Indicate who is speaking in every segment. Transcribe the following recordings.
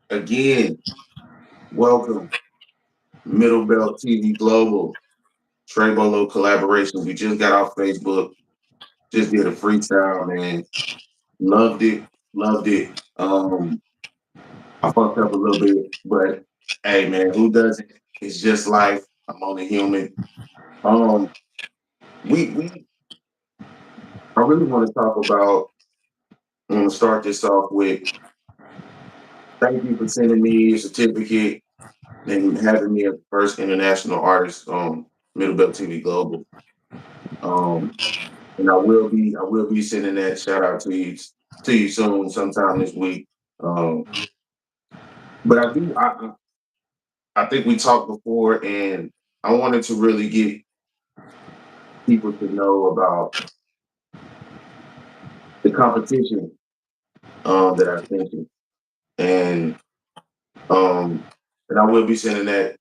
Speaker 1: Again, welcome, Middle Belt TV Global, Trey Bolo collaboration. We just got off Facebook, just did a freestyle, man. Loved it, loved it. I fucked up a little bit, but hey, man, who doesn't? It's just life. I'm only human. Um, we I really want to talk about. I want to start this off with thank you for sending me your certificate and having me as the first international artist on Middle Belt TV Global. Um, and I will be sending that shout out to you soon, sometime this week. Um, but I think we talked before, and I wanted to really get people to know about the competition that I sent you, and um, and I will be sending that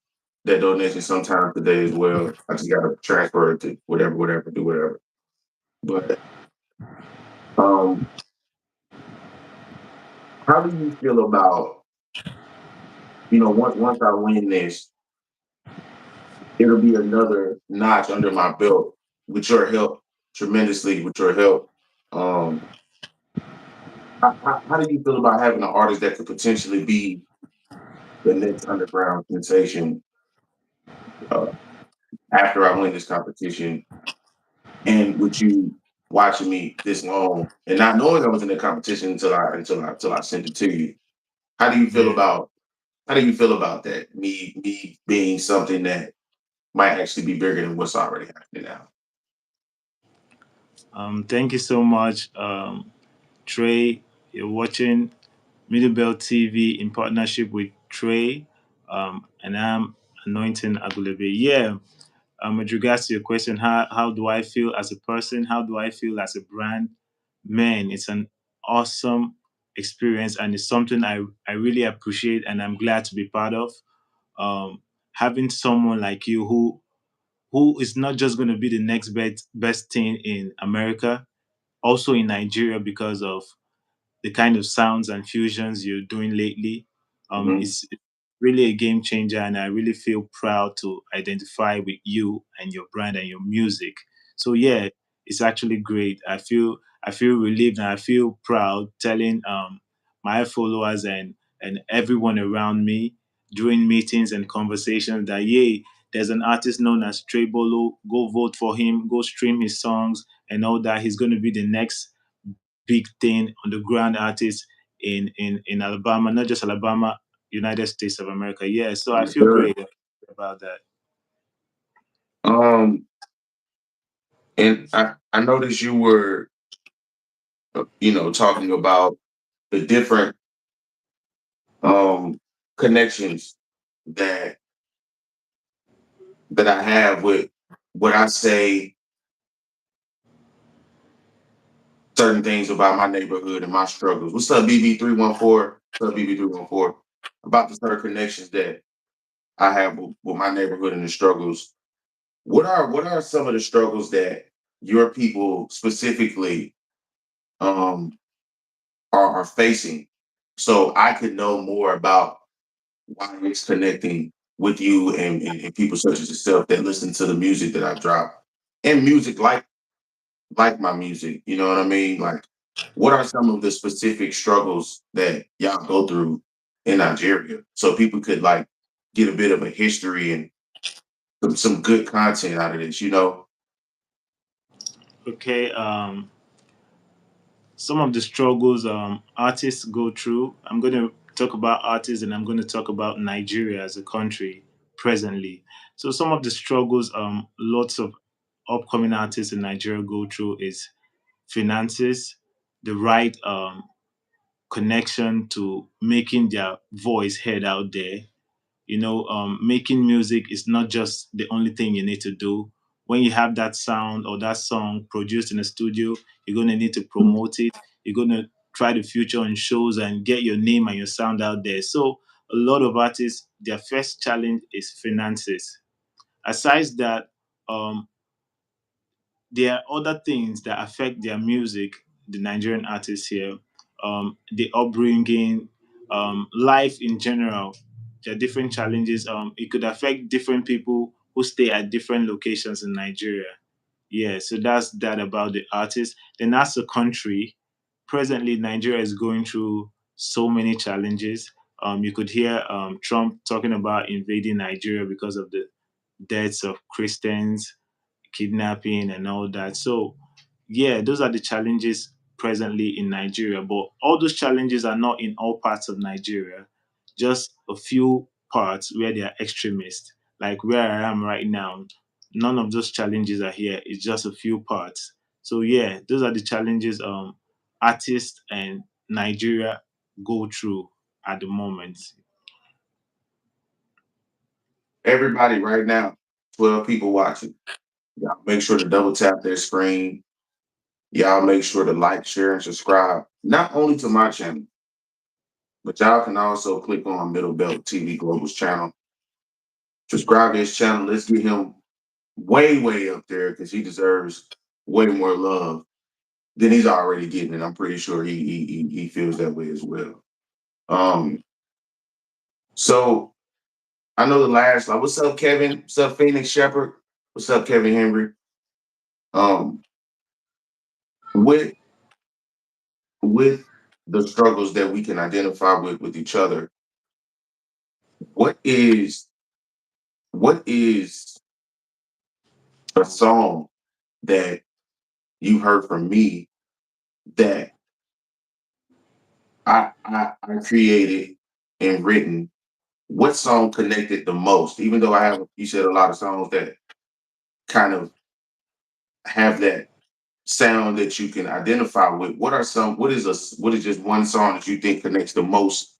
Speaker 1: donation sometime today as well. I just got to transfer it to whatever, do whatever. But um, how do you feel about once I win this, it'll be another notch under my belt with your help, tremendously with your help. Um, how do you feel about having an artist that could potentially be the next underground sensation uh, after I win this competition, and with you watching me this long and not knowing I was in the competition until I sent it to you? How do you feel
Speaker 2: Yeah.
Speaker 1: about how do you feel about that? Me being something that might actually be bigger than what's already happening now.
Speaker 2: Thank you so much, Trey. You're watching Middle Belt TV in partnership with Trey, and I'm Anointing Agulebe. Yeah. With regards to your question, how do I feel as a person? How do I feel as a brand? Man, it's an awesome experience, and it's something I really appreciate, and I'm glad to be part of. Um, Having someone like you who is not just going to be the next best thing in America, also in Nigeria because of the kind of sounds and fusions you're doing lately.
Speaker 1: Mhm.
Speaker 2: It's really a game changer, and I really feel proud to identify with you and your brand and your music. So yeah, it's actually great. I feel relieved and I feel proud telling my followers and everyone around me during meetings and conversations that yay, there's an artist known as Trey Bolo. Go vote for him. Go stream his songs and all that. He's going to be the next big thing on the ground artist in Alabama, not just Alabama, United States of America. Yeah, so I
Speaker 1: Yes,
Speaker 2: feel
Speaker 1: sir.
Speaker 2: great about that.
Speaker 1: Um, and I noticed you were, talking about the different um connections that that I have with what I say certain things about my neighborhood and my struggles. What's up, BB314? What's up, BB314? About the certain connections that I have with my neighborhood and the struggles. What are some of the struggles that your people specifically um are facing, so I could know more about why it's connecting with you and people such as yourself that listen to the music that I drop and music like my music. You know what I mean? Like, what are some of the specific struggles that y'all go through in Nigeria, so people could like get a bit of a history and some good content out of this?
Speaker 2: Okay, some of the struggles artists go through. I'm going to talk about artists and I'm going to talk about Nigeria as a country presently. So some of the struggles lots of upcoming artists in Nigeria go through is finances, the right connection to making their voice heard out there. Making music is not just the only thing you need to do. When you have that sound or that song produced in a studio, you're going to need to promote it. You're going to try to feature on shows and get your name and your sound out there. So a lot of artists, their first challenge is finances. Aside that, um, there are other things that affect their music, the Nigerian artists here, the upbringing, life in general. There are different challenges. It could affect different people who stay at different locations in Nigeria. Yeah, so that's that about the artist. Then as a country, presently Nigeria is going through so many challenges. You could hear Trump talking about invading Nigeria because of the deaths of Christians, kidnapping, and all that. So, yeah, those are the challenges presently in Nigeria. But all those challenges are not in all parts of Nigeria, just a few parts where they are extremists. Like where I am right now, none of those challenges are here. It's just a few parts. So, yeah, those are the challenges artists and Nigeria go through at the moment.
Speaker 1: Everybody right now, 12 people watching. Y'all make sure to double tap their screen. Y'all make sure to like, share, and subscribe. Not only to my channel, but y'all can also click on Middle Belt TV Global's channel. Subscribe to his channel. Let's get him way, way up there because he deserves way more love than he's already getting. And I'm pretty sure he feels that way as well. Um, so I know the last, like, what's up, Kevin? What's up, Phoenix Shepherd? What's up, Kevin Henry? Um, with with the struggles that we can identify with each other, what is what is a song that you heard from me that I created and written? What song connected the most? Even though I have, you said, a lot of songs that kind of have that sound that you can identify with. What are some? What is just one song that you think connects the most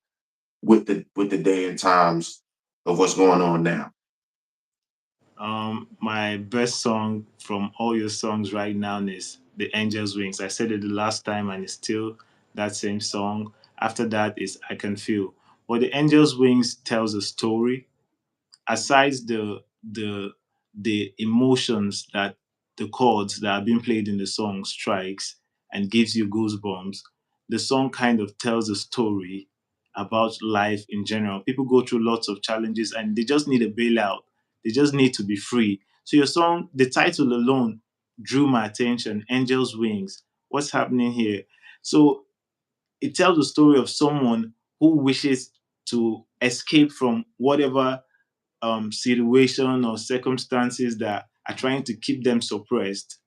Speaker 1: with the day and times of what's going on now?
Speaker 2: My best song from all your songs right now is The Angel's Wings. I said it the last time and it's still that same song. After that is I Can Feel. But The Angel's Wings tells a story. Aside the the emotions that the chords that are being played in the song strikes and gives you goosebumps, the song kind of tells a story about life in general. People go through lots of challenges and they just need a bailout. They just need to be free. So your song, the title alone drew my attention. Angel's Wings. What's happening here? So it tells the story of someone who wishes to escape from whatever situation or circumstances that are trying to keep them suppressed.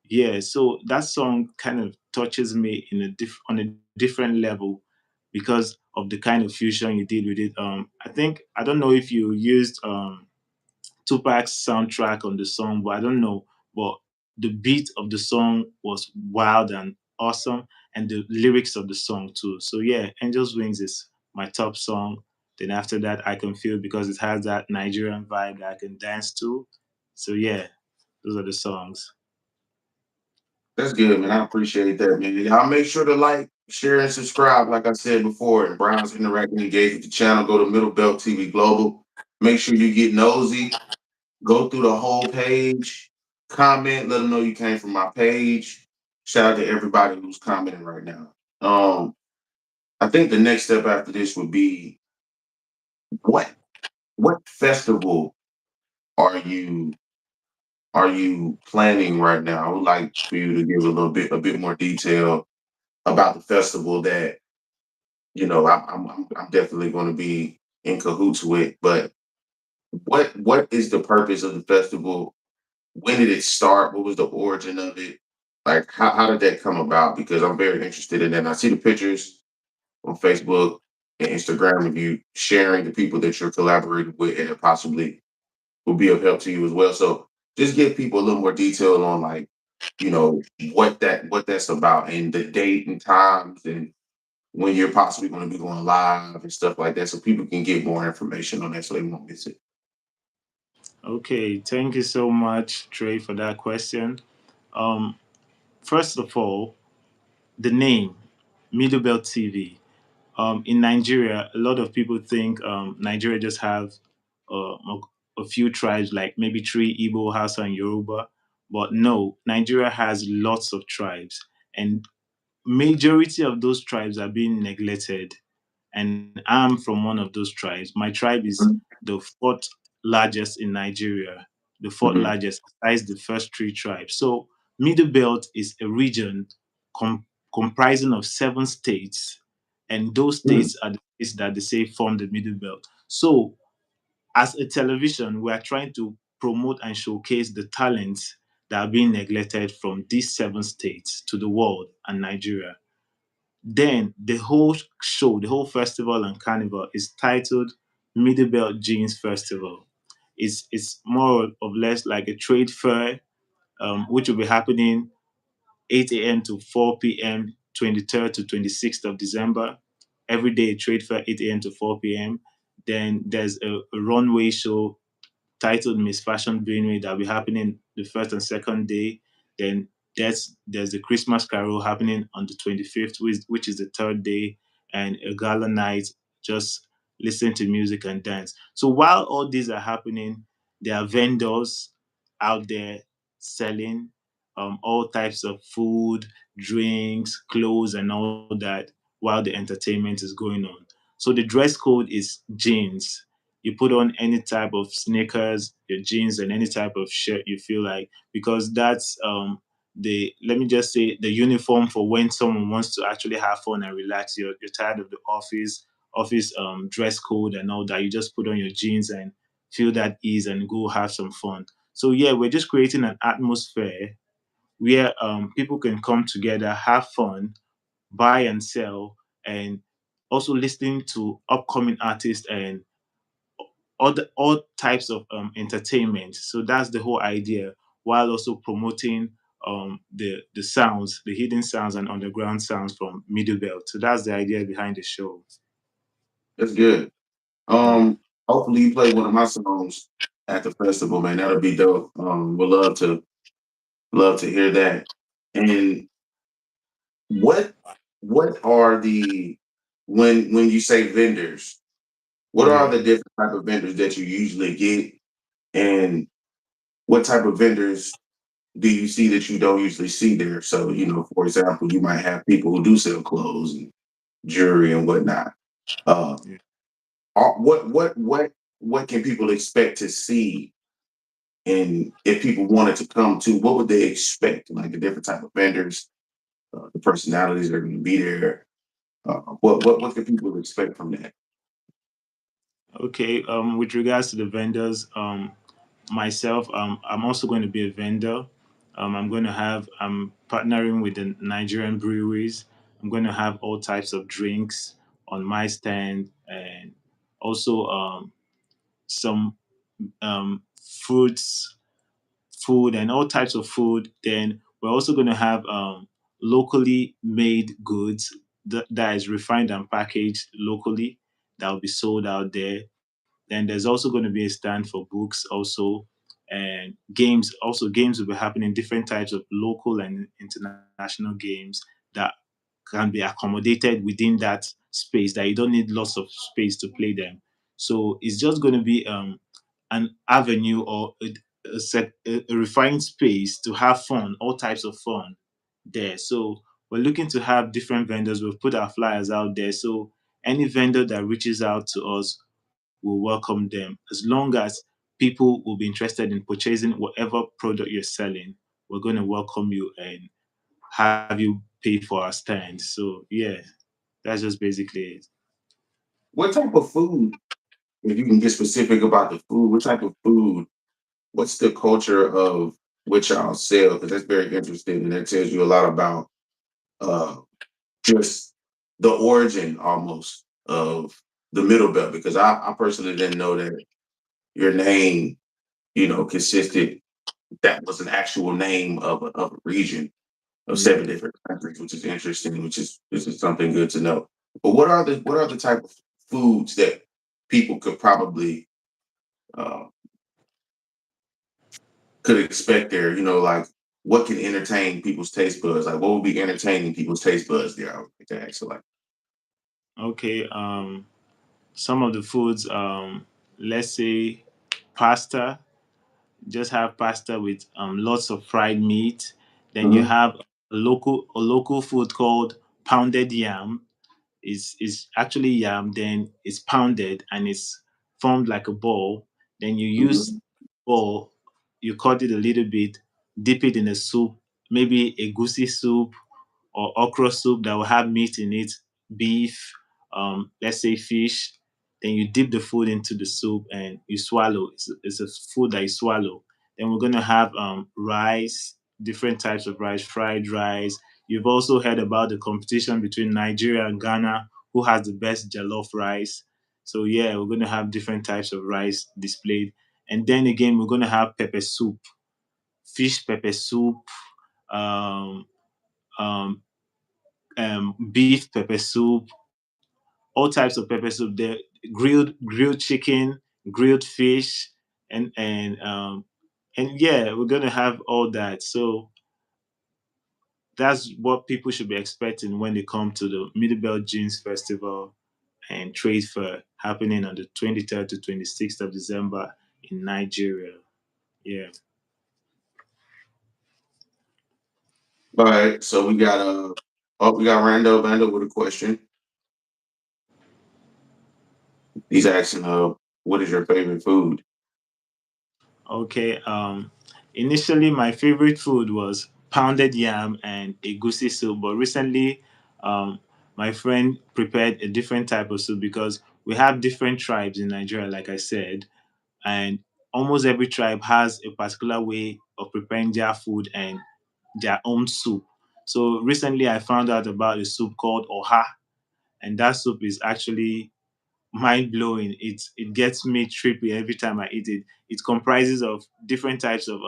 Speaker 2: Yeah, so that song kind of touches me in on a different level because of the kind of fusion you did with it. I think I don't know if you used Tupac's soundtrack on the song, but I don't know. But the beat of the song was wild and awesome, and the lyrics of the song too. So yeah, Angels Wings is my top song. Then after that, I Can Feel because it has that Nigerian vibe that I can dance to. So yeah, those are the songs.
Speaker 1: That's good, man. I appreciate that, man. Y'all make sure to like, share, and subscribe. Like I said before, and browse, interact, and engage with the channel. Go to Middle Belt TV Global. Make sure you get nosy. Go through the whole page. Comment. Let them know you came from my page. Shout out to everybody who's commenting right now. I think the next step after this would be what what festival are you planning right now? I would like for you to give a bit more detail about the festival that I'm definitely going to be in cahoots with. But what is the purpose of the festival? When did it start? What was the origin of it? Like how did that come about? Because I'm very interested in that. And I see the pictures on Facebook and Instagram of you sharing the people that you're collaborating with and it possibly will be of help to you as well. So just give people a little more detail on like, what that's about and the date and times and when you're possibly going to be going live and stuff like that, so people can get more information on that, so they won't miss it.
Speaker 2: Okay, thank you so much, Trey, for that question. Um, First of all, the name Middle Belt TV. In Nigeria, a lot of people think Nigeria just have a few tribes, like maybe three: Igbo, Hausa, and Yoruba. But no, Nigeria has lots of tribes, and majority of those tribes are being neglected. and I'm from one of those tribes. My tribe is the fourth largest in Nigeria, the fourth
Speaker 1: Mm-hmm.
Speaker 2: largest besides the first three tribes. So Middle Belt is a region com- comprising of seven states, and those states are the states that they say form the Middle Belt. So as a television, we are trying to promote and showcase the talents that are being neglected from these seven states to the world and Nigeria. Then the whole show, the whole festival and carnival is titled Middle Belt Jeans Festival. It's more or less like a trade fair, which will be happening 8 a.m. to 4 p.m. 23rd to 26th of December. Every day, a trade fair 8 a.m. to 4 p.m. Then there's a runway show titled Miss Fashion Greenway that'll be happening the first and second day. Then there's the Christmas Carol happening on the 25th, which is the third day, and a gala night, just listen to music and dance. So while all these are happening, there are vendors out there selling all types of food, drinks, clothes, and all that while the entertainment is going on. So the dress code is jeans. You put on any type of sneakers, your jeans, and any type of shirt you feel like, because that's the let me just say the uniform for when someone wants to actually have fun and relax. You're tired of the office dress code and all that. You just put on your jeans and feel that ease and go have some fun. So yeah, we're just creating an atmosphere where people can come together, have fun, buy and sell, and also listening to upcoming artists and all types of entertainment. So that's the whole idea, while also promoting the sounds, the hidden sounds and underground sounds from Middle Belt. So that's the idea behind the show.
Speaker 1: That's good.
Speaker 2: Yeah.
Speaker 1: Hopefully you play one of my songs at the festival, man. That'll be dope. Would love to hear that. And what what are the when you say vendors, what are
Speaker 2: Yeah.
Speaker 1: the different type of vendors that you usually get, and what type of vendors do you see that you don't usually see there? So, for example, you might have people who do sell clothes and jewelry and whatnot. Uh,
Speaker 2: Yeah.
Speaker 1: what can people expect to see? And if people wanted to come to, what would they expect? Like the different type of vendors, the personalities that are going to be there. What can people expect from that?
Speaker 2: Okay. With regards to the vendors, myself, I'm also going to be a vendor. I'm partnering with the Nigerian breweries. I'm going to have all types of drinks on my stand, and also some fruits, food, and all types of food. Then we're also going to have locally made goods that is refined and packaged locally that will be sold out there. Then there's also going to be a stand for books also, and games. Also, games will be happening, different types of local and international games that can be accommodated within that space, that you don't need lots of space to play them. So it's just going to be an avenue or a refined space to have fun, all types of fun there. So we're looking to have different vendors. We've put our flyers out there. So any vendor that reaches out to us will welcome them, as long as people will be interested in purchasing whatever product you're selling. We're going to welcome you and have you pay for our stand. So yeah, that's just basically it.
Speaker 1: What type of food, if you can get specific about the food, what type of food, what's the culture of what y'all sell? Because that's very interesting and that tells you a lot about uh, just the origin almost of the middle belt. Because I personally didn't know that your name, consisted, that was an actual name of a region of seven
Speaker 2: Yeah.
Speaker 1: different countries, which is interesting, which is something good to know. But what are the type of foods that people uh, could expect there? Like what can entertain people's taste buds? Like what would be entertaining people's taste buds there? I would like to ask. So like,
Speaker 2: Okay. Some of the foods, let's say pasta. Just have pasta with lots of fried meat. Then you
Speaker 1: mhm.
Speaker 2: have a local food called pounded yam. is actually yam. Then it's pounded and it's formed like a ball. Then you use
Speaker 1: Mhm.
Speaker 2: ball, you cut it a little bit, dip it in a soup, maybe a goosey soup or okra soup that will have meat in it, beef, let's say fish. Then you dip the food into the soup and you swallow. It's a food that you swallow. Then we're gonna have rice, different types of rice, fried rice. You've also heard about the competition between Nigeria and Ghana, who has the best jollof rice. So yeah, we're gonna have different types of rice displayed. And then again, we're gonna have pepper soup, fish pepper soup, um, um, beef pepper soup, all types of pepper soup. There, grilled chicken, grilled fish, and yeah, we're gonna have all that. So that's what people should be expecting when they come to the Middle Belt Jeans Festival and Trade Fair happening on the 23rd to 26th of December in Nigeria. Yeah.
Speaker 1: All right, so we got Rando with a question. He's asking what is your favorite food?
Speaker 2: Okay. Initially, my favorite food was pounded yam and egusi soup, but recently, um, my friend prepared a different type of soup because we have different tribes in Nigeria, like I said, and almost every tribe has a particular way of preparing their food and their own soup. So recently, I found out about a soup called oha, and that soup is actually mind blowing. It gets me trippy every time I eat it. It comprises of different types of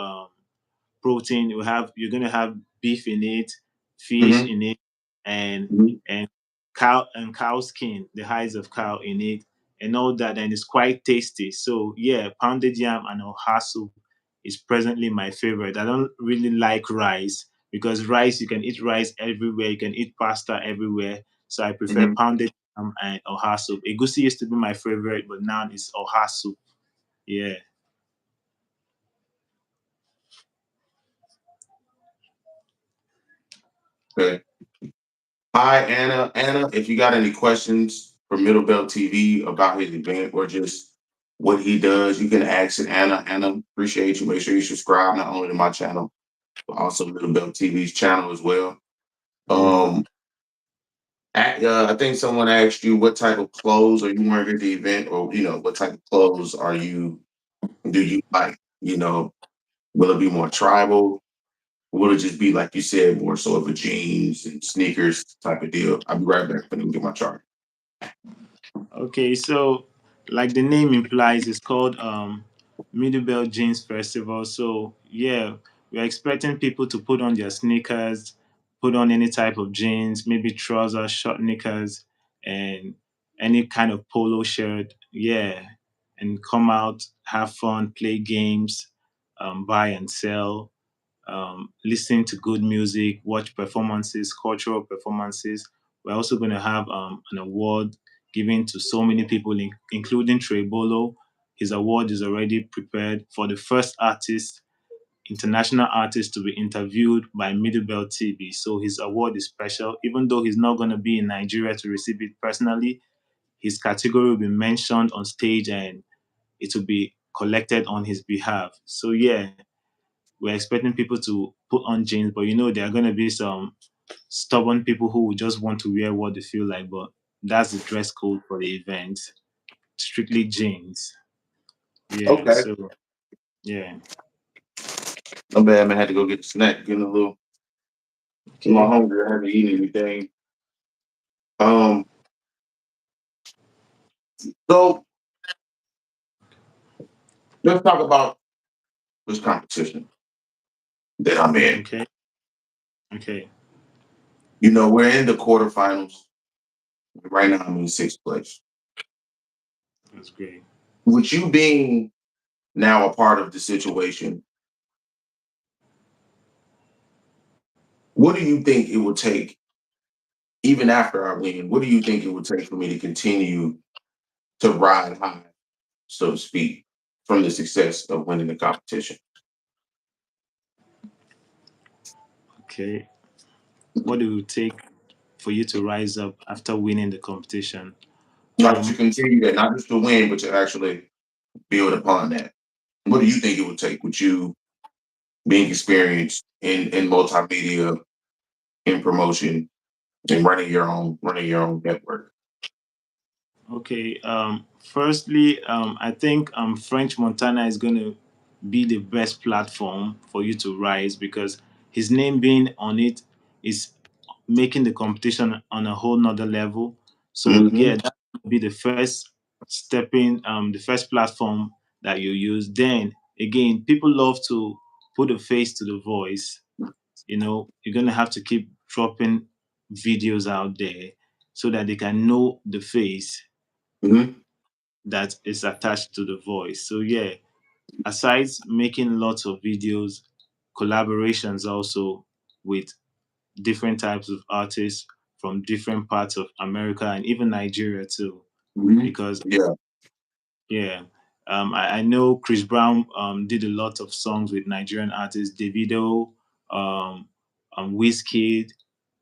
Speaker 2: protein. You're gonna have beef in it, fish
Speaker 1: Hmm.
Speaker 2: in it, and
Speaker 1: Hmm.
Speaker 2: and cow skin, the hides of cow in it, and all that, and it's quite tasty. So yeah, pounded yam and oha soup is presently my favorite. I don't really like rice because rice you can eat rice everywhere, you can eat pasta everywhere. So I prefer
Speaker 1: Hmm.
Speaker 2: pounded yam and oha soup. Egusi used to be my favorite, but now it's oha soup. Yeah.
Speaker 1: Okay. Hi, Anna. Anna, if you got any questions for Middle Belt TV about his event or just what he does, you can ask it. Anna, appreciate you. Make sure you subscribe not only to my channel, but also Middle Belt TV's channel as well.
Speaker 2: Yeah.
Speaker 1: Um, I think someone asked you what type of clothes are you wearing at the event, or what type of clothes do you like? Will it be more tribal? Will it just be like you said, more so of a jeans and sneakers type of deal? I'll be right back. Let me get my chart.
Speaker 2: Okay, so like the name implies, it's called Middlebelt Jeans Festival. So yeah, we're expecting people to put on their sneakers, put on any type of jeans, maybe trousers, short knickers, and any kind of polo shirt. Yeah, and come out, have fun, play games, buy and sell, listen to good music, watch performances, cultural performances. We're also going to have an award given to so many people, including Trey Bolo. His award is already prepared for the first artist, international artist, to be interviewed by Middlebelt TV. So his award is special, even though he's not going to be in Nigeria to receive it personally. His category will be mentioned on stage and it will be collected on his behalf. So yeah, we're expecting people to put on jeans, but there are going to be some stubborn people who will just want to wear what they feel like. But that's the dress code for the event, strictly jeans. Yeah.
Speaker 1: Okay.
Speaker 2: So yeah.
Speaker 1: No bad, man. I had to go get a snack, getting a little
Speaker 2: Okay.
Speaker 1: hungry. I haven't eaten anything. Um, so let's talk about this competition that I'm in.
Speaker 2: Okay. Okay.
Speaker 1: We're in the quarterfinals. Right now, I'm in sixth place.
Speaker 2: That's great.
Speaker 1: With you being now a part of the situation, what do you think it would take, even after I win? What do you think it would take for me to continue to ride high, so to speak, from the success of winning the competition?
Speaker 2: Okay. What it will take for you to rise up after winning the competition.
Speaker 1: Not to
Speaker 2: Um,
Speaker 1: continue that, not just to win, but to actually build upon that. What do you think it would take with you being experienced in multimedia, in promotion, and running your own network?
Speaker 2: okay. Firstly, I think French Montana is going to be the best platform for you to rise because his name being on it is making the competition on a whole nother level. So
Speaker 1: Mm-hmm.
Speaker 2: yeah, that would be the first stepping, the first platform that you use. Then again, people love to put a face to the voice. You're gonna have to keep dropping videos out there so that they can know the face
Speaker 1: Mm-hmm.
Speaker 2: that is attached to the voice. So yeah, aside making lots of videos, collaborations also with different types of artists from different parts of America and even Nigeria too.
Speaker 1: Mm-hmm.
Speaker 2: Because
Speaker 1: Yeah.
Speaker 2: yeah, I know Chris Brown did a lot of songs with Nigerian artists, Davido, um, Wizkid,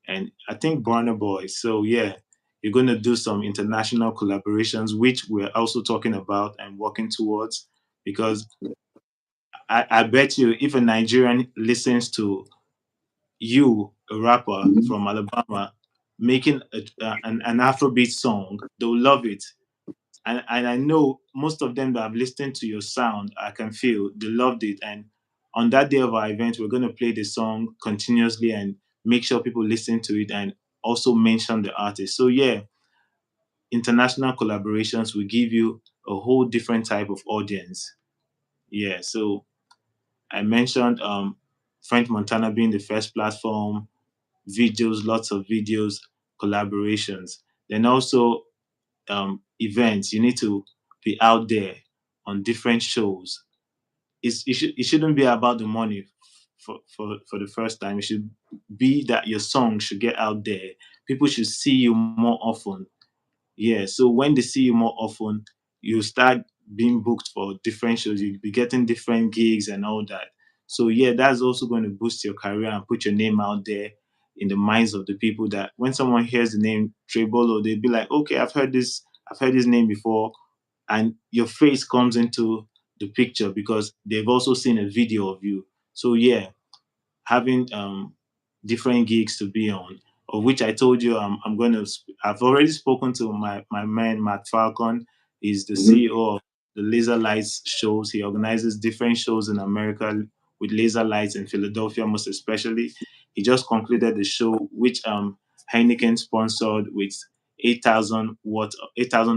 Speaker 2: and I think Burna Boy. So yeah, you're gonna do some international collaborations, which we're also talking about and working towards. Because I bet you, if a Nigerian listens to you, a rapper
Speaker 1: Mm-hmm.
Speaker 2: from Alabama, making an Afrobeat song, they'll love it. And I know most of them that have listened to your sound, I can feel they loved it. And on that day of our event, we're going to play the song continuously and make sure people listen to it and also mention the artist. So yeah, international collaborations will give you a whole different type of audience. Yeah. So I mentioned French Montana being the first platform, videos, lots of videos, collaborations. Then also events. You need to be out there on different shows. It shouldn't be about the money for the first time. It should be that your song should get out there. People should see you more often. Yeah. So when they see you more often, you start being booked for different shows. You'll be getting different gigs and all that. So yeah, that's also going to boost your career and put your name out there in the minds of the people that when someone hears the name Trey Bolo, they'll be like, okay, I've heard this name before. And your face comes into the picture because they've also seen a video of you. So yeah, having different gigs to be on, of which I told you I'm going to. I've already spoken to my man Matt Falcon. He's the
Speaker 1: Mm-hmm.
Speaker 2: CEO of the Laser Lights shows. He organizes different shows in America with Laser Lights in Philadelphia, most especially. He just concluded the show which Heineken sponsored with 8,000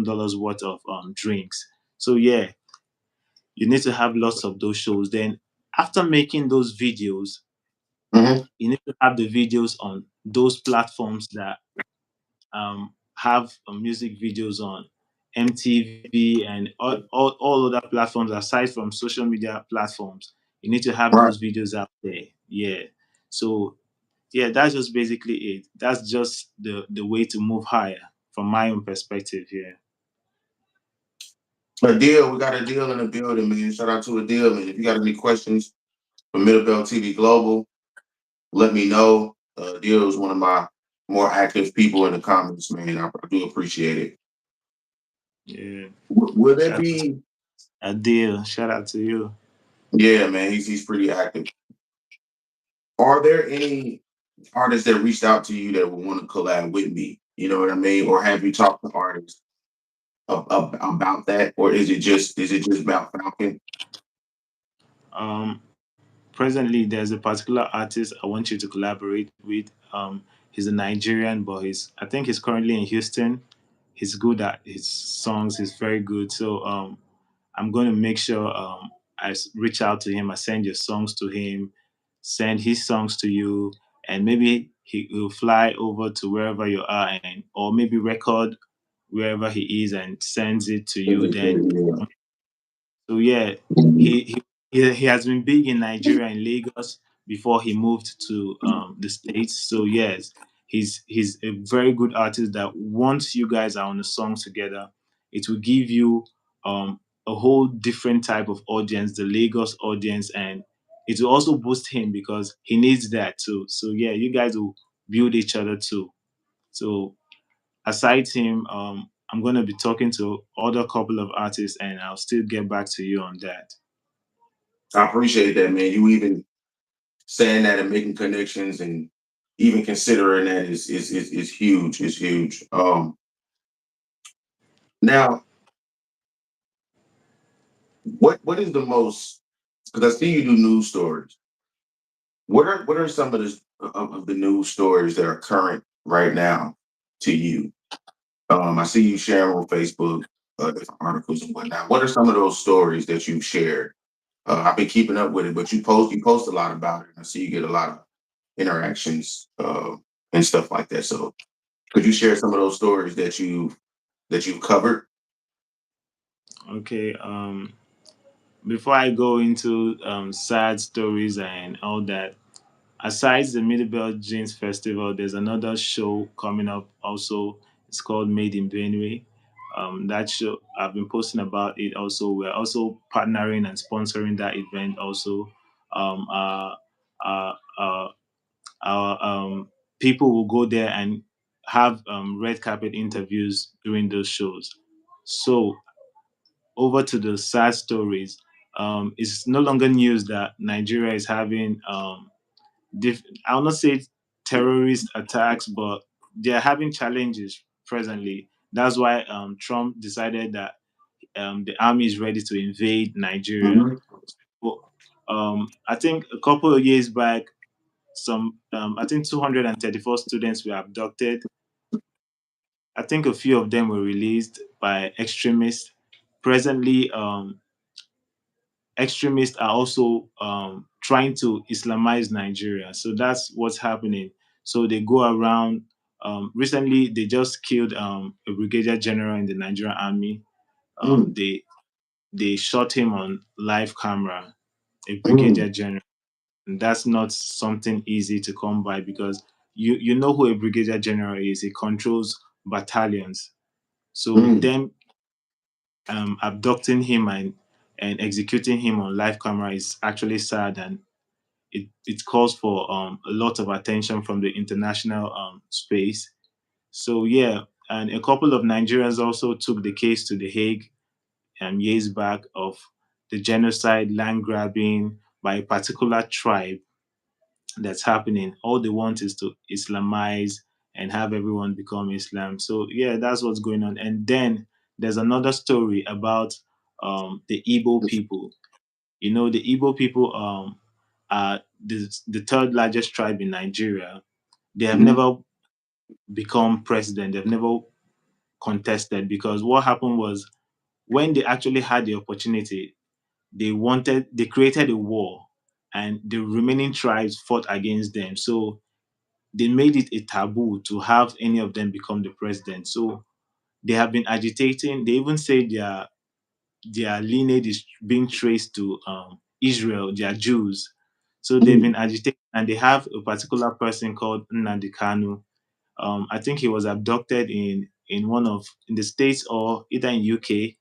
Speaker 2: dollars worth of drinks. So yeah, you need to have lots of those shows. Then after making those videos,
Speaker 1: Mm-hmm.
Speaker 2: you need to have the videos on those platforms that have music videos on MTV and all other platforms aside from social media platforms. You need to have
Speaker 1: Right.
Speaker 2: those videos out there. Yeah. So yeah, that's just basically it. That's just the way to move higher from my own perspective. Yeah.
Speaker 1: A deal. We got a deal in the building, man. Shout out to a deal, man. If you got any questions for Middle Belt TV Global, let me know. Deal is one of my more active people in the comments, man. I do appreciate it.
Speaker 2: Yeah.
Speaker 1: Will there
Speaker 2: Shout out
Speaker 1: be?
Speaker 2: a deal. Shout out to you.
Speaker 1: Yeah, man. He's pretty active. Are there any artists that reached out to you that would want to collab with me? You know what I mean? Or have you talked to artists about that, or is it just about Falcon?
Speaker 2: Presently, there's a particular artist I want you to collaborate with. He's a Nigerian, but I think he's currently in Houston. He's good at his songs. He's very good. So I'm going to make sure reach out to him. I send your songs to him, send his songs to you, and maybe he will fly over to wherever you are, and or maybe record wherever he is and sends it to you. Then
Speaker 1: Yeah.
Speaker 2: so yeah,
Speaker 1: Mhm.
Speaker 2: he he he has been big in Nigeria in Lagos before he moved to the States. So yes, he's a very good artist that once you guys are on a song together, it will give you a whole different type of audience, the Lagos audience, and it will also boost him because he needs that too. So yeah, you guys will build each other too. So aside him, I'm gonna be talking to other couple of artists, and I'll still get back to you on that.
Speaker 1: I appreciate that, man. You even saying that and making connections and even considering that is huge. Is huge. Now, what is the most? Because I see you do news stories. What are some of the news stories that are current right now to you? I see you sharing on Facebook different articles and whatnot. What are some of those stories that you've shared? I've been keeping up with it, but you post a lot about it. I see you get a lot of interactions and stuff like that. So could you share some of those stories that you've covered?
Speaker 2: Okay. Before I go into sad stories and all that, aside the Middlebelt Jeans Festival, there's another show coming up also. It's called Made in Benue. That show, I've been posting about it also. We're also partnering and sponsoring that event also. Um, uh, uh, uh, our people will go there and have red carpet interviews during those shows. So over to the sad stories. It's no longer news that Nigeria is having I'll not say terrorist attacks, but they're having challenges presently. That's why Trump decided that the army is ready to invade Nigeria.
Speaker 1: Hmm.
Speaker 2: Well, I think a couple of years back, I think 234 students were abducted. I think a few of them were released by extremists. Presently, extremists are also trying to Islamize Nigeria. So that's what's happening. So they go around. Recently, they just killed a brigadier general in the Nigerian army.
Speaker 1: Mm,
Speaker 2: They shot him on live camera, a
Speaker 1: mm,
Speaker 2: brigadier general. And that's not something easy to come by because you know who a brigadier general is. He controls battalions. So
Speaker 1: mm,
Speaker 2: them abducting him and executing him on live camera is actually sad, and it calls for a lot of attention from the international space. So yeah, and a couple of Nigerians also took the case to the Hague years back of the genocide, land grabbing by a particular tribe that's happening. All they want is to Islamize and have everyone become Islam. So yeah, that's what's going on. And then there's another story about the Igbo people. You know, the Igbo people are the third largest tribe in Nigeria. They have
Speaker 1: mhm,
Speaker 2: never become president. They've never contested because what happened was when they actually had the opportunity, they created a war, and the remaining tribes fought against them. So they made it a taboo to have any of them become the president. So they have been agitating. They even say their lineage is being traced to Israel. They are Jews. So they've
Speaker 1: mm,
Speaker 2: been agitating, and they have a particular person called Nnamdi Kanu. I think he was abducted in one of in the states or either in UK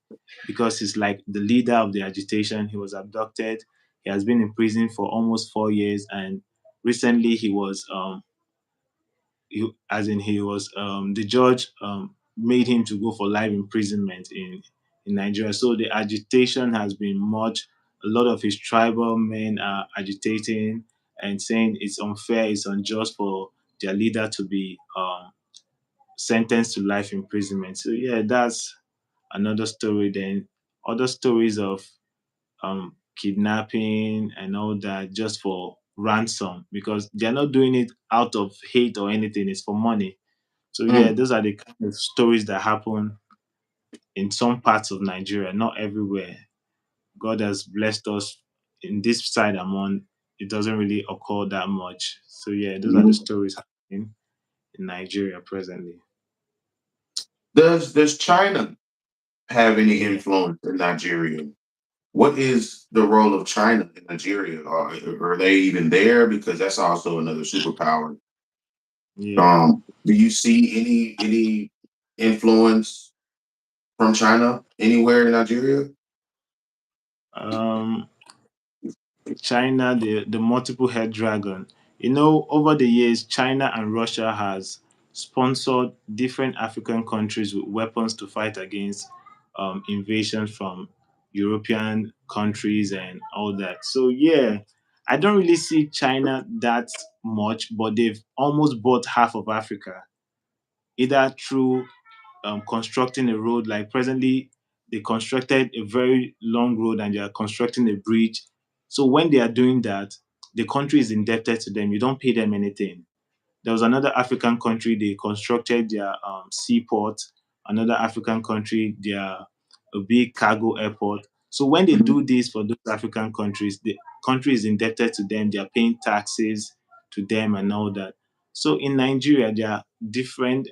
Speaker 2: because he's like the leader of the agitation. He was abducted. He has been in prison for almost 4 years, and recently he was the judge made him to go for life imprisonment in Nigeria. So the agitation has been much. A lot of his tribal men are agitating and saying it's unfair, it's unjust for their leader to be sentenced to life imprisonment. So yeah, that's another story. Then other stories of kidnapping and all that just for ransom because they're not doing it out of hate or anything. It's for money. So yeah,
Speaker 1: mm.
Speaker 2: those are the kind of stories that happen in some parts of Nigeria, not everywhere. God has blessed us in this side I'm on. It doesn't really occur that much. So yeah, those are the
Speaker 1: Mhm.
Speaker 2: stories happening in Nigeria presently.
Speaker 1: Does China have any
Speaker 2: Yeah,
Speaker 1: influence in Nigeria? What is the role of China in Nigeria? Are they even there? Because that's also another superpower.
Speaker 2: yeah.
Speaker 1: Do you see any influence from China anywhere in Nigeria?
Speaker 2: Um, China, the multiple head dragon. You know, over the years, China and Russia has sponsored different African countries with weapons to fight against invasion from European countries and all that. So yeah, I don't really see China that much, but they've almost bought half of Africa, either through constructing a road. Like presently, they constructed a very long road and they are constructing a bridge. So when they are doing that, the country is indebted to them. You don't pay them anything. There was another African country, they constructed their seaport. Another African country, their a big cargo airport. So when they
Speaker 1: Mhm.
Speaker 2: do this for those African countries, the country is indebted to them. They are paying taxes to them and all that. So in Nigeria, there are different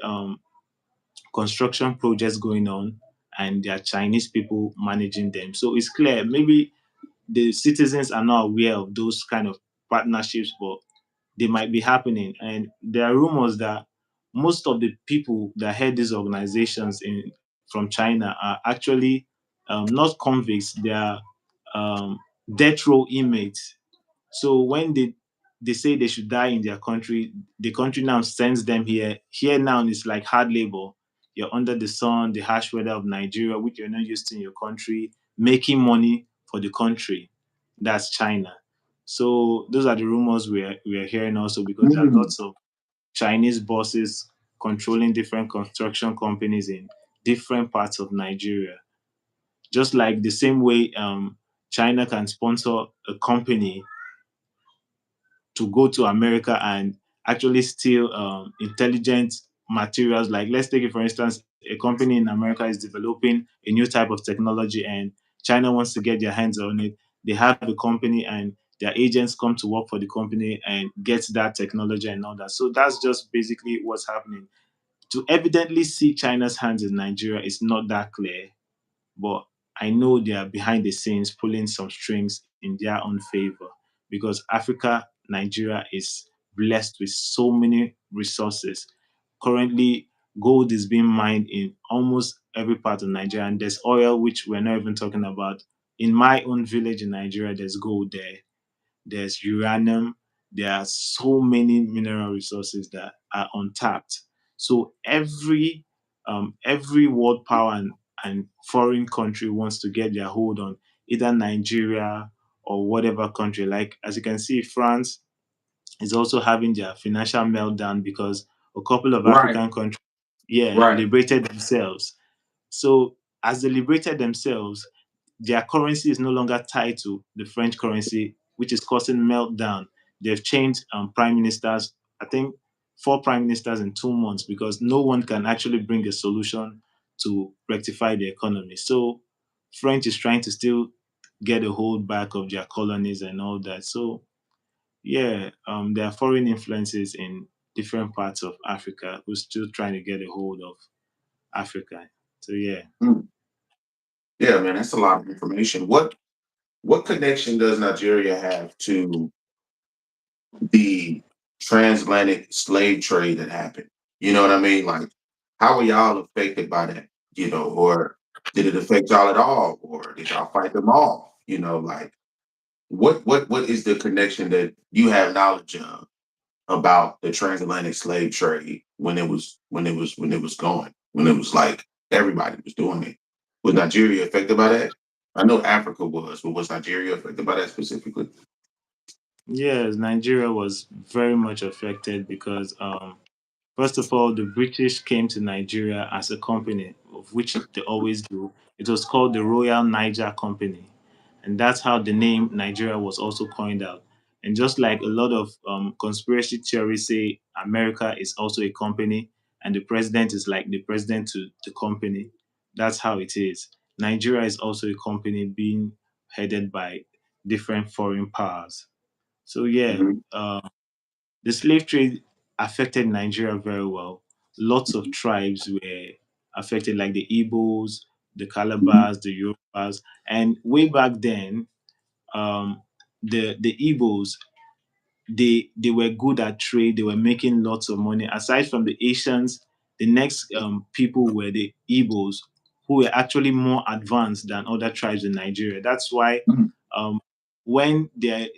Speaker 2: construction projects going on, and there are Chinese people managing them. So it's clear maybe the citizens are not aware of those kind of partnerships, but they might be happening. And there are rumors that most of the people that head these organizations in from China are actually not convicts; they are um, death row inmates. So when they say they should die in their country, the country now sends them here. Here now is like hard labor. You're under the sun, the harsh weather of Nigeria, which you're not used to in your country, making money for the country. That's China. So those are the rumors we're hearing also, because there are
Speaker 1: Mm.
Speaker 2: lots of Chinese bosses controlling different construction companies in different parts of Nigeria. Just like the same way China can sponsor a company to go to America and actually steal intelligent materials. Like, let's take it for instance, a company in America is developing a new type of technology, and China wants to get their hands on it. They have a company, and their agents come to work for the company and get that technology and all that. So that's just basically what's happening. To evidently see China's hands in Nigeria is not that clear, but I know they are behind the scenes pulling some strings in their own favor, because Africa, Nigeria is blessed with so many resources. Currently, gold is being mined in almost every part of Nigeria, and there's oil, which we're not even talking about. In my own village in Nigeria, there's gold there, there's uranium, there are so many mineral resources that are untapped. So every world power and foreign country wants to get their hold on either Nigeria or whatever country. Like, as you can see, France is also having their financial meltdown because a couple of
Speaker 1: Right,
Speaker 2: African countries, yeah,
Speaker 1: right.
Speaker 2: liberated themselves. So as they liberated themselves, their currency is no longer tied to the French currency, which is causing meltdown. They've changed prime ministers, I think 4 prime ministers in 2 months, because no one can actually bring a solution to rectify the economy. So French is trying to still get a hold back of their colonies and all that. So yeah, there are foreign influences in different parts of Africa who's still trying to get a hold of Africa. So yeah.
Speaker 1: Mm. Yeah, man, that's a lot of information. What connection does Nigeria have to the transatlantic slave trade that happened? You know what I mean? Like, how were y'all affected by that? You know, or did it affect y'all at all? Or did y'all fight them all? You know, like what is the connection that you have knowledge of about the transatlantic slave trade when it was going? When it was like everybody was doing it. Was Nigeria affected by that? I know Africa was, but was Nigeria affected by that specifically?
Speaker 2: Yes, Nigeria was very much affected because, first of all, the British came to Nigeria as a company, of which they always do. It was called the Royal Niger Company, and that's how the name Nigeria was also coined out. And just like a lot of conspiracy theories say, America is also a company, and the president is like the president to the company. That's how it is. Nigeria is also a company being headed by different foreign powers. So yeah,
Speaker 1: Mhm.
Speaker 2: the slave trade affected Nigeria very well. Lots of tribes were affected, like the Igbos, the
Speaker 1: Mhm.
Speaker 2: Calabars, the Yorubas, and way back then, the Igbos, they were good at trade. They were making lots of money. Aside from the Asians, the next people were the Igbos, who were actually more advanced than other tribes in Nigeria. That's why
Speaker 1: Mhm.
Speaker 2: when the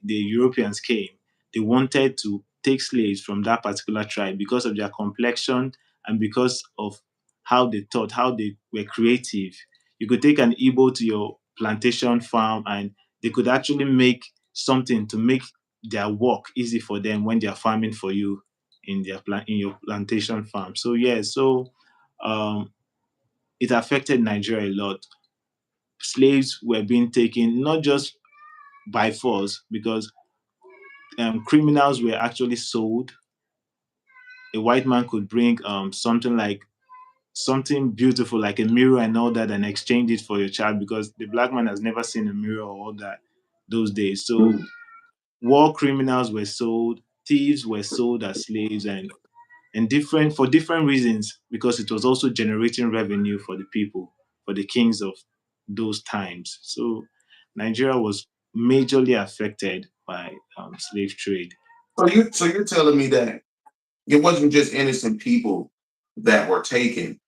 Speaker 2: Europeans came, they wanted to take slaves from that particular tribe because of their complexion and because of how they thought, how they were creative. You could take an Igbo to your plantation farm and they could actually make something to make their work easy for them when they are farming for you in in your plantation farm. So yeah, so um, it affected Nigeria a lot. Slaves were being taken not just by force because criminals were actually sold. A white man could bring something like something beautiful like a mirror and all that and exchange it for your child because the black man has never seen a mirror or all that those days. So
Speaker 1: Mm.
Speaker 2: war criminals were sold, thieves were sold as slaves, and different for different reasons because it was also generating revenue for the people, for the kings of those times. So Nigeria was majorly affected by slave trade.
Speaker 1: So you're telling me that it wasn't just innocent people that were taken.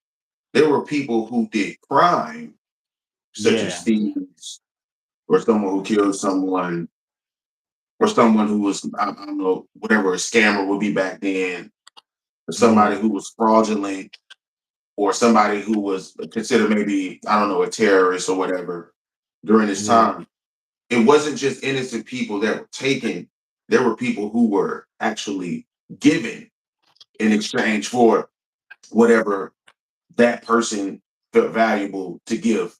Speaker 1: There were people who did crime, such as
Speaker 2: Yeah,
Speaker 1: thieves, or someone who killed someone, or someone who was, I don't know, whatever a scammer would be back then, or somebody
Speaker 2: yeah,
Speaker 1: who was fraudulent, or somebody who was considered maybe, I don't know, a terrorist or whatever during this
Speaker 2: yeah,
Speaker 1: time. It wasn't just innocent people that were taken. There were people who were actually given in exchange for whatever that person felt valuable to give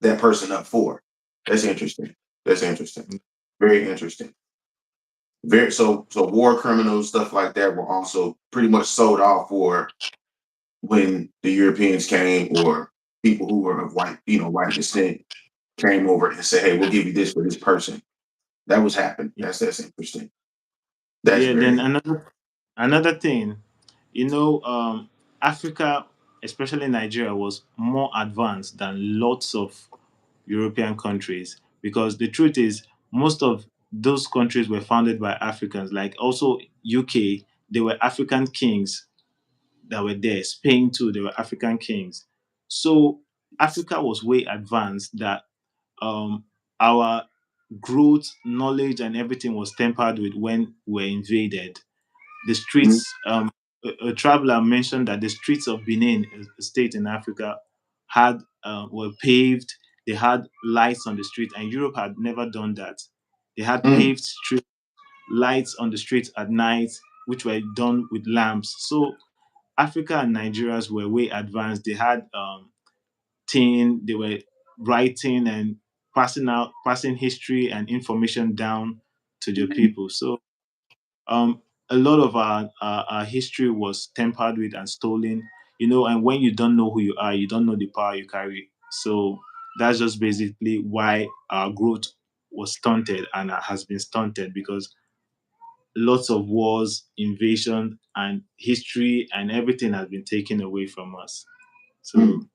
Speaker 1: that person up for. That's interesting. That's interesting. Very interesting. Very so war criminals, stuff like that were also pretty much sold off for when the Europeans came or people who were of white, white descent came over and said, hey, we'll give you this for this person. That was happening. That's interesting. That's
Speaker 2: yeah. Then
Speaker 1: very
Speaker 2: another thing, you know, Africa, especially Nigeria, was more advanced than lots of European countries because the truth is most of those countries were founded by Africans. Like also UK, they were African kings that were there. Spain too, they were African kings. So Africa was way advanced that um, our growth, knowledge, and everything was tempered with when we were invaded. The
Speaker 1: mm,
Speaker 2: streets, a traveler mentioned that the streets of Benin, a state in Africa, had were paved. They had lights on the street, and Europe had never done that. They had
Speaker 1: mm,
Speaker 2: paved street lights on the streets at night, which were done with lamps. So Africa and Nigerians were way advanced. They had they were writing and passing history and information down to their people. So um, a lot of our history was tampered with and stolen, and when you don't know who you are, you don't know the power you carry. So that's just basically why our growth was stunted and has been stunted because lots of wars, invasion, and history and everything has been taken away from us. So
Speaker 1: mm.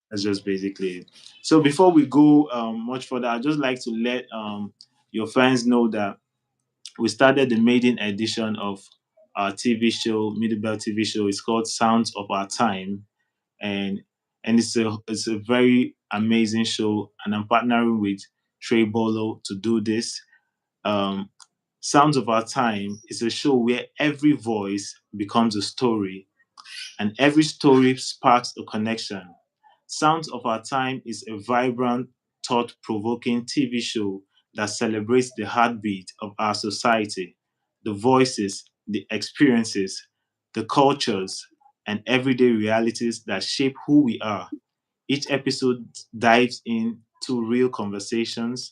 Speaker 2: that's just basically it. So before we go much further, I'd just like to let your fans know that we started the maiden edition of our TV show, Middle Belt TV show. It's called Sounds of Our Time, and it's a very amazing show. And I'm partnering with Trey Bolo to do this. Um, Sounds of Our Time is a show where every voice becomes a story and every story sparks a connection. Sounds of Our Time is a vibrant, thought provoking TV show that celebrates the heartbeat of our society, the voices, the experiences, the cultures, and everyday realities that shape who we are. Each episode dives into real conversations,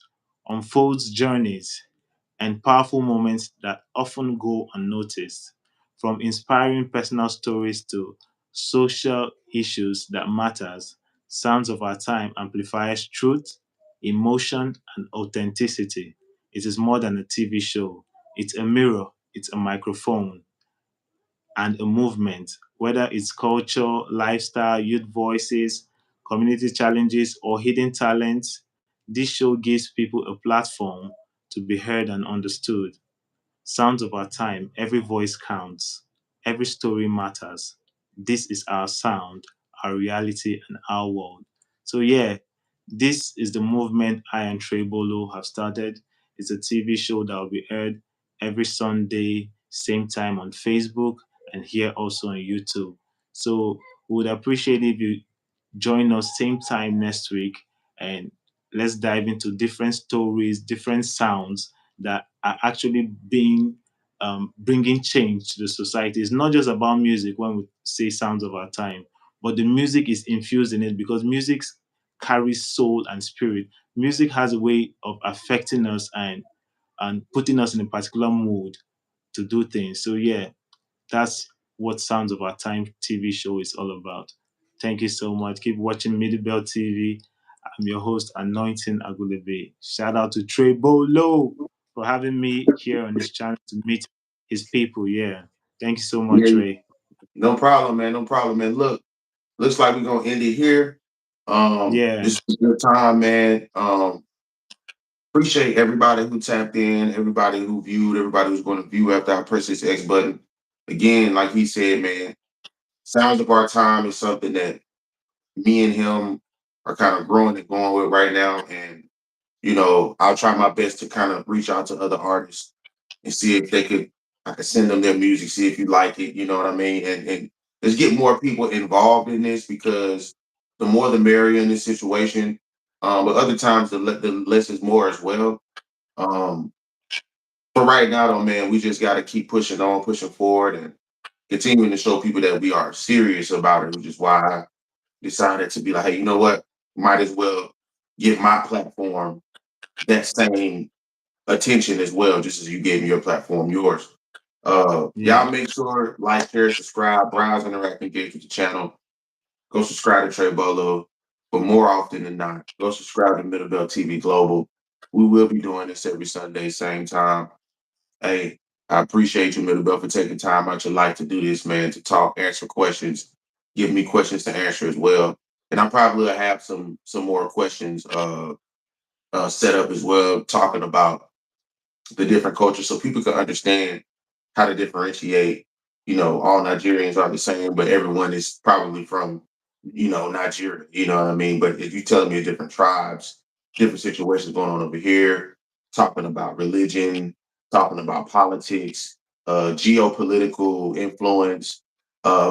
Speaker 2: unfolds journeys, and powerful moments that often go unnoticed, from inspiring personal stories to social issues that matters. Sounds of Our Time amplifies truth, emotion, and authenticity. It is more than a TV show. It's a mirror, it's a microphone, and a movement, whether it's culture, lifestyle, youth voices, community challenges, or hidden talents. This show gives people a platform to be heard and understood. Sounds of Our Time, every voice counts, every story matters. This is our sound, our reality, and our world. So, yeah, this is the movement I and Trey Bolo have started. It's a TV show that will be aired every Sunday, same time on Facebook, and here also on YouTube. So we would appreciate if you join us same time next week, and let's dive into different stories, different sounds that are actually being bringing change to the society. It's not just about music when we say sounds of our time, but the music is infused in it because music carries soul and spirit. Music has a way of affecting us and putting us in a particular mood to do things. So yeah, that's what Sounds of Our Time TV show is all about. Thank you so much. Keep watching Middle Belt TV. I'm your host, Anointing Agulebe. Shout out to Trey Bolo for having me here on his channel to meet his people. Yeah. Thank you so much,
Speaker 1: Yeah,
Speaker 2: Trey.
Speaker 1: no problem, man. No problem, man. Look, looks like we're gonna end it here.
Speaker 2: Yeah.
Speaker 1: This was your time, man. Appreciate everybody who tapped in, everybody who viewed, everybody who's going to view after I press this X button. Again, like he said, man, Sounds of Our Time is something that me and him are kind of growing and going with right now. And, I'll try my best to kind of reach out to other artists and see if I could send them their music, see if you like it, you know what I mean? And let's get more people involved in this because the more the merrier in this situation. But other times the less is more as well. Um, but right now, though, man, we just got to keep pushing on, pushing forward, and continuing to show people that we are serious about it, which is why I decided to be like, hey, you know what? Might as well give my platform that same attention as well, just as you gave me your platform, yours.
Speaker 2: Yeah.
Speaker 1: Y'all make sure, like, share, subscribe, browse, interact, engage with the channel. Go subscribe to Trey Bolo. But more often than not, go subscribe to Middle Belt TV Global. We will be doing this every Sunday, same time. Hey, I appreciate you, Middle Belt, for taking time out your life to do this, man, to talk, answer questions, give me questions to answer as well. And I probably will have some more questions set up as well, talking about the different cultures so people can understand how to differentiate. All Nigerians are the same, but everyone is probably from, Nigeria, you know what I mean? But if you telling me different tribes, different situations going on over here, talking about religion, talking about politics, geopolitical influence,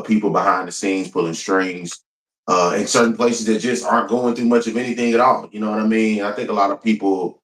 Speaker 1: people behind the scenes pulling strings, in certain places that just aren't going through much of anything at all. You know what I mean? I think a lot of people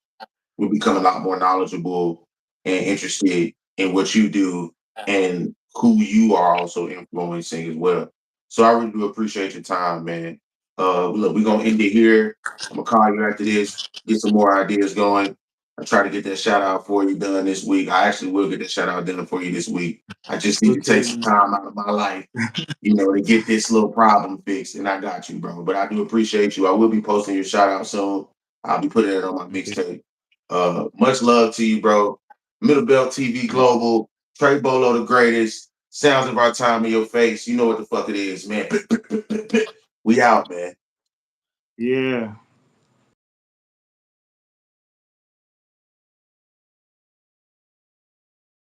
Speaker 1: will become a lot more knowledgeable and interested in what you do and who you are also influencing as well. So I really do appreciate your time, man. Look, we're gonna end it here. I'm gonna call you after this, get some more ideas going. I try to get that shout out for you done this week. I actually will get that shout out done for you this week. I just need to take
Speaker 2: Okay,
Speaker 1: some
Speaker 2: man.
Speaker 1: time out of my life, to get this little problem fixed. And I got you, bro. But I do appreciate you. I will be posting your shout out soon. I'll be putting it on my
Speaker 2: Okay.
Speaker 1: mixtape. Much love to you, bro. Middle Belt TV Global, Trey Bolo the greatest. Sounds of Our Time in your face. You know what the fuck it is, man. We out, man.
Speaker 2: Yeah.